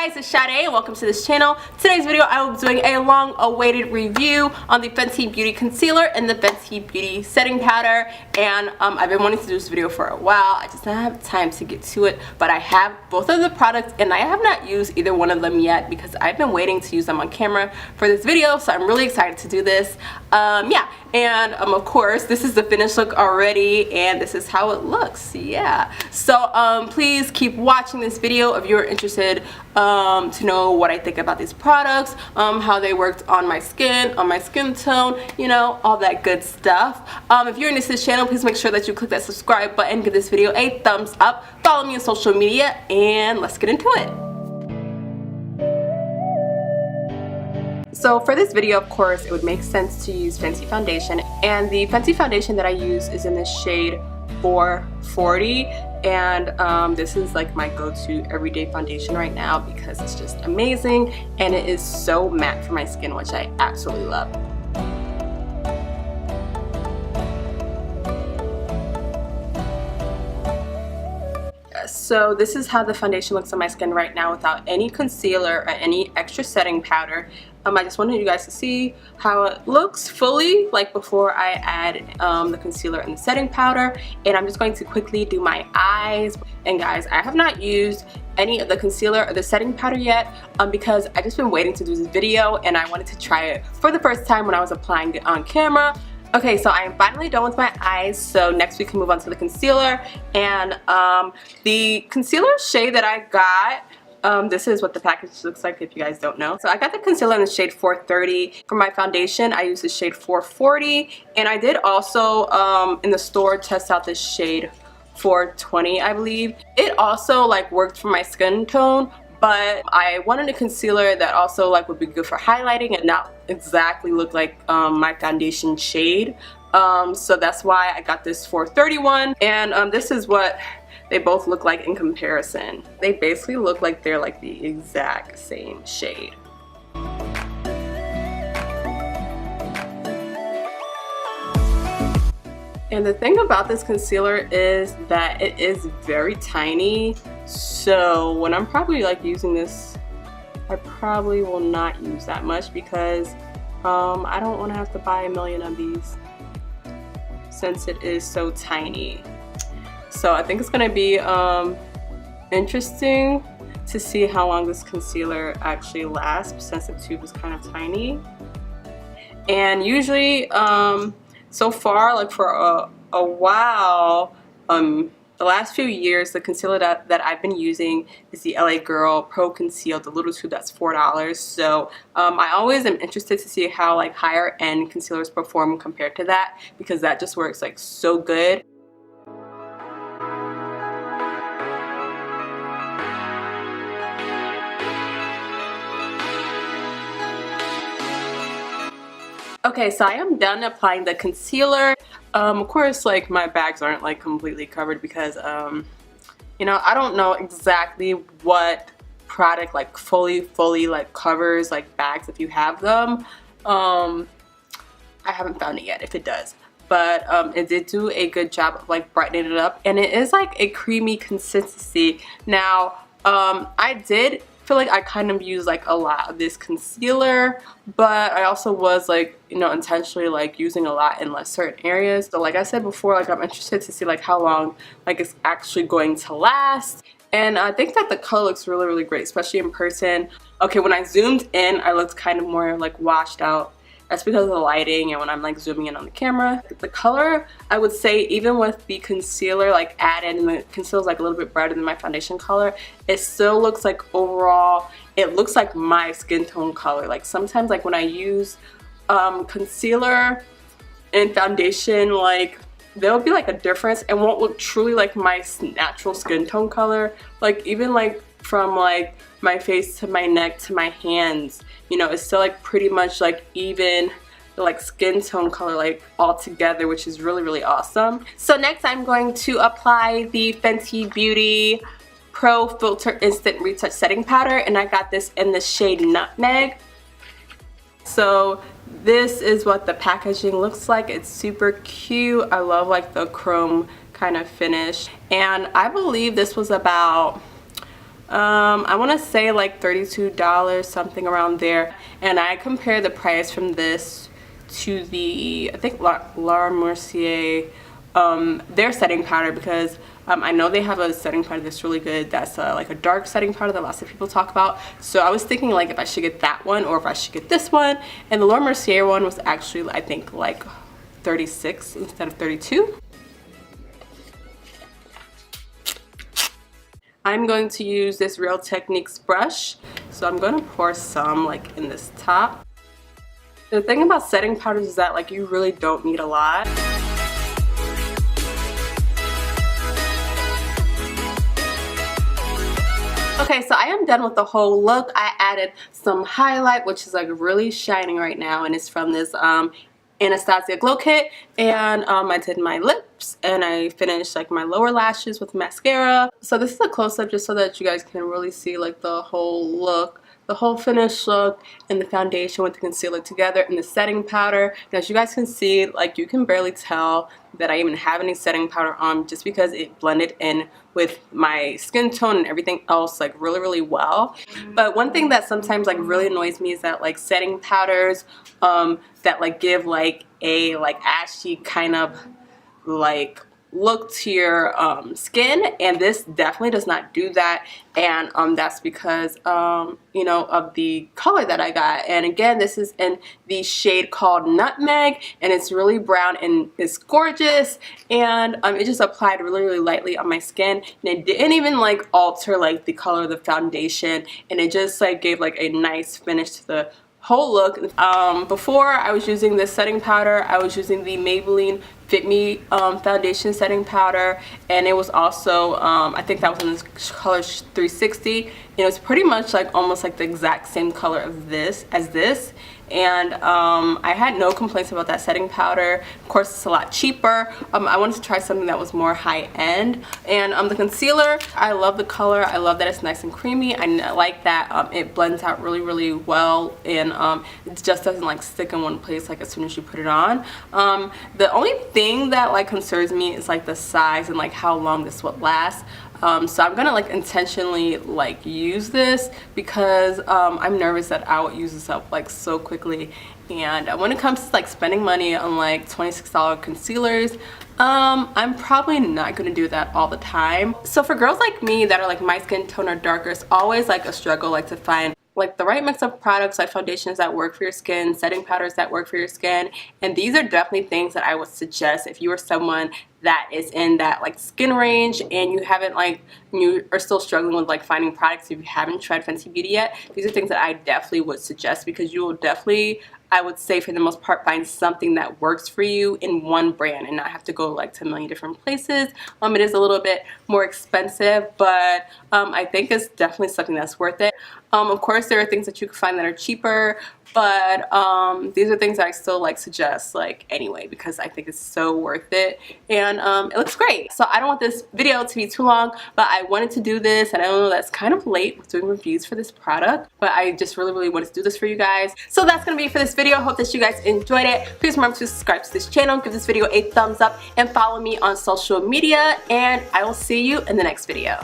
guys, it's Sade and welcome to this channel. Today's video I will be doing a long awaited review on the Fenty Beauty Concealer and the Fenty Beauty Setting Powder. And I've been wanting to do this video for a while. I just don't have time to get to it, but I have both of the products and I have not used either one of them yet because I've been waiting to use them on camera for this video, so I'm really excited to do this. And of course this is the finished look already and this is how it looks. So please keep watching this video if you're interested to know what I think about these products, how they worked on my skin tone, you know, all that good stuff. If you're new to this channel, please make sure that you click that subscribe button, give this video a thumbs up, follow me on social media, and let's get into it. So for this video, of course, it would make sense to use Fenty foundation, and the Fenty foundation that I use is in the shade 440, and this is like my go-to everyday foundation right now because it's just amazing and it is so matte for my skin, which I absolutely love. So this is how the foundation looks on my skin right now without any concealer or any extra setting powder. I just wanted you guys to see how it looks fully, like before I add the concealer and the setting powder. And I'm just going to quickly do my eyes. And guys, I have not used any of the concealer or the setting powder yet because I just been waiting to do this video and I wanted to try it for the first time when I was applying it on camera. Okay, so I am finally done with my eyes, so next we can move on to the concealer. And the concealer shade that I got, this is what the package looks like if you guys don't know. So I got the concealer in the shade 430. For my foundation, I used the shade 440. And I did also, in the store, test out this shade 420, I believe. It also like worked for my skin tone, but I wanted a concealer that also like would be good for highlighting and not exactly look like my foundation shade. So that's why I got this 431, and this is what they both look like in comparison. They basically look like they're like the exact same shade. And the thing about this concealer is that it is very tiny, so when I'm probably like using this, I probably will not use that much because I don't want to have to buy a million of these since it is so tiny. So I think it's going to be interesting to see how long this concealer actually lasts since the tube is kind of tiny. And usually so far, like for a while, the last few years, the concealer that I've been using is the LA Girl Pro Conceal, the little tube that's $4. So I always am interested to see how like higher end concealers perform compared to that because that just works like so good. Okay, so I am done applying the concealer. Of course, like my bags aren't like completely covered because you know, I don't know exactly what product like fully like covers like bags if you have them. I haven't found it yet if it does, but it did do a good job of like brightening it up, and it is like a creamy consistency. Now I did feel like I kind of used like a lot of this concealer, but I also was like, you know, intentionally like using a lot in like certain areas. So like I said before, like I'm interested to see like how long like it's actually going to last. And I think that the color looks really great, especially in person. Okay, when I zoomed in, I looked kind of more like washed out. That's because of the lighting and when I'm like zooming in on the camera. The color, I would say, even with the concealer like added and the concealer is like a little bit brighter than my foundation color, it still looks like overall, it looks like my skin tone color. Like sometimes like when I use concealer and foundation, like there'll be like a difference and won't look truly like my natural skin tone color. Like even like from like my face to my neck to my hands, you know, it's still like pretty much like even like skin tone color like all together, which is really awesome. So next I'm going to apply the Fenty Beauty Pro Filter Instant Retouch Setting Powder, and I got this in the shade Nutmeg. So this is what the packaging looks like. It's super cute. I love like the chrome kind of finish, and I believe this was about I want to say like $32, something around there. And I compare the price from this to the, I think La Mercier, their setting powder, because I know they have a setting powder that's really good, that's like a dark setting powder that lots of people talk about. So I was thinking like if I should get that one or if I should get this one. And the La Mercier one was actually, I think, like 36 instead of 32. I'm going to use this Real Techniques brush. So I'm going to pour some like in this top. The thing about setting powders is that like you really don't need a lot. Okay, so I am done with the whole look. I added some highlight, which is like really shining right now, and it's from this Anastasia Glow Kit. And I did my lips and I finished like my lower lashes with mascara. So this is a close-up just so that you guys can really see like the whole look, the whole finished look, and the foundation with the concealer together and the setting powder. And as you guys can see, like you can barely tell that I even have any setting powder on just because it blended in with my skin tone and everything else like really well. But one thing that sometimes like really annoys me is that like setting powders that like give like a like ashy kind of like look to your skin, and this definitely does not do that. And that's because you know, of the color that I got. And again, this is in the shade called Nutmeg, and it's really brown and it's gorgeous. And it just applied really lightly on my skin, and it didn't even like alter like the color of the foundation, and it just like gave like a nice finish to the whole look. Before I was using this setting powder, I was using the Maybelline Fit Me foundation setting powder, and it was also I think that was in this color 360, and it was pretty much like almost like the exact same color of this as this. And I had no complaints about that setting powder. Of course, it's a lot cheaper. I wanted to try something that was more high-end. And the concealer, I love the color. I love that it's nice and creamy. I like that it blends out really well, and it just doesn't like stick in one place like as soon as you put it on. The only thing that like concerns me is like the size and like how long this would last. So I'm gonna like intentionally like use this because I'm nervous that I would use this up like so quickly. And when it comes to like spending money on like $26 concealers, I'm probably not gonna do that all the time. So for girls like me that are like my skin tone or darker, it's always like a struggle like to find like the right mix of products, like foundations that work for your skin, setting powders that work for your skin. And these are definitely things that I would suggest if you are someone that is in that like skin range and you haven't like, you are still struggling with like finding products if you haven't tried Fenty Beauty yet. These are things that I definitely would suggest, because you will definitely, I would say for the most part, find something that works for you in one brand and not have to go like to a million different places. It is a little bit more expensive, but I think it's definitely something that's worth it. Of course, there are things that you can find that are cheaper, but these are things that I still like suggest like anyway, because I think it's so worth it, and it looks great. So I don't want this video to be too long, but I wanted to do this, and I know that's kind of late with doing reviews for this product, but I just really wanted to do this for you guys. So that's gonna be it for this video. I hope that you guys enjoyed it. Please remember to subscribe to this channel, give this video a thumbs up, and follow me on social media, and I will see you in the next video.